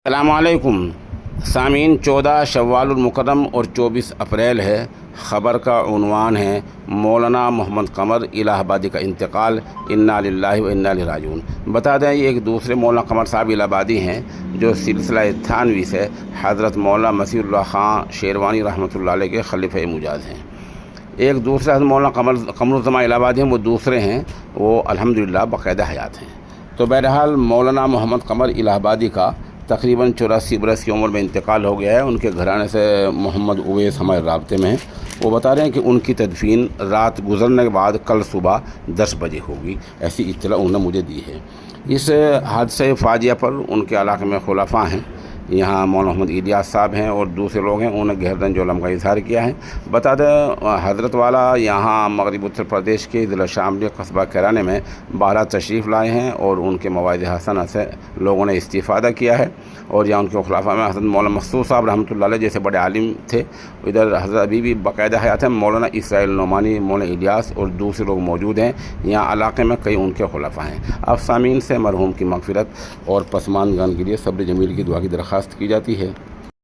السلام علیکم سامعین، 14 شوال المکرم اور 24 اپریل ہے۔ خبر کا عنوان ہے مولانا محمد قمر الہ آبادی کا انتقال، انا للہ و انا الیہ راجعون۔ بتا دیں یہ ایک دوسرے مولانا قمر صاحب الہ آبادی ہیں جو سلسلہ تھانوی سے حضرت مولانا مسیح اللہ خان شیروانی رحمۃ اللہ علیہ کے خلیفہ مجاز ہیں۔ ایک دوسرے حضرت مولانا قمر الزمان الہ آبادی ہیں، وہ دوسرے ہیں، وہ الحمدللہ باقاعدہ حیات ہیں۔ تو بہرحال مولانا محمد قمر الہ آبادی کا تقریباً 84 برس کی عمر میں انتقال ہو گیا ہے۔ ان کے گھرانے سے محمد اویس ہمارے رابطے میں ہیں۔ وہ بتا رہے ہیں کہ ان کی تدفین رات گزرنے کے بعد کل صبح 10 بجے ہوگی، ایسی اطلاع انہوں نے مجھے دی ہے۔ اس حادثے فاجعہ پر ان کے علاقے میں خلفاء ہیں، یہاں مولانا محمد الیاس صاحب ہیں اور دوسرے لوگ ہیں، انہوں نے گہرہ رنج و الم کا اظہار کیا ہے۔ بتا دیں حضرت والا یہاں مغرب اتر پردیش کے ضلع شاملی قصبہ کیرانے میں بالا تشریف لائے ہیں اور ان کے مواعظ حسنہ سے لوگوں نے استفادہ کیا ہے۔ اور یہاں ان کے خلفاء میں حضرت مولانا مقصود صاحب رحمۃ اللہ علیہ جیسے بڑے عالم تھے، ادھر حضرت ابھی بھی باقاعدہ حیات ہیں، مولانا اسرائیل نعمانی، مولانا الیاس اور دوسرے لوگ موجود ہیں۔ یہاں علاقے میں کئی ان کے خلفاء ہیں۔ اب سامعین سے مرحوم کی مغفرت اور پسماندگان کے لیے صبر جمیل کی دعا کی درخواست کی جاتی ہے۔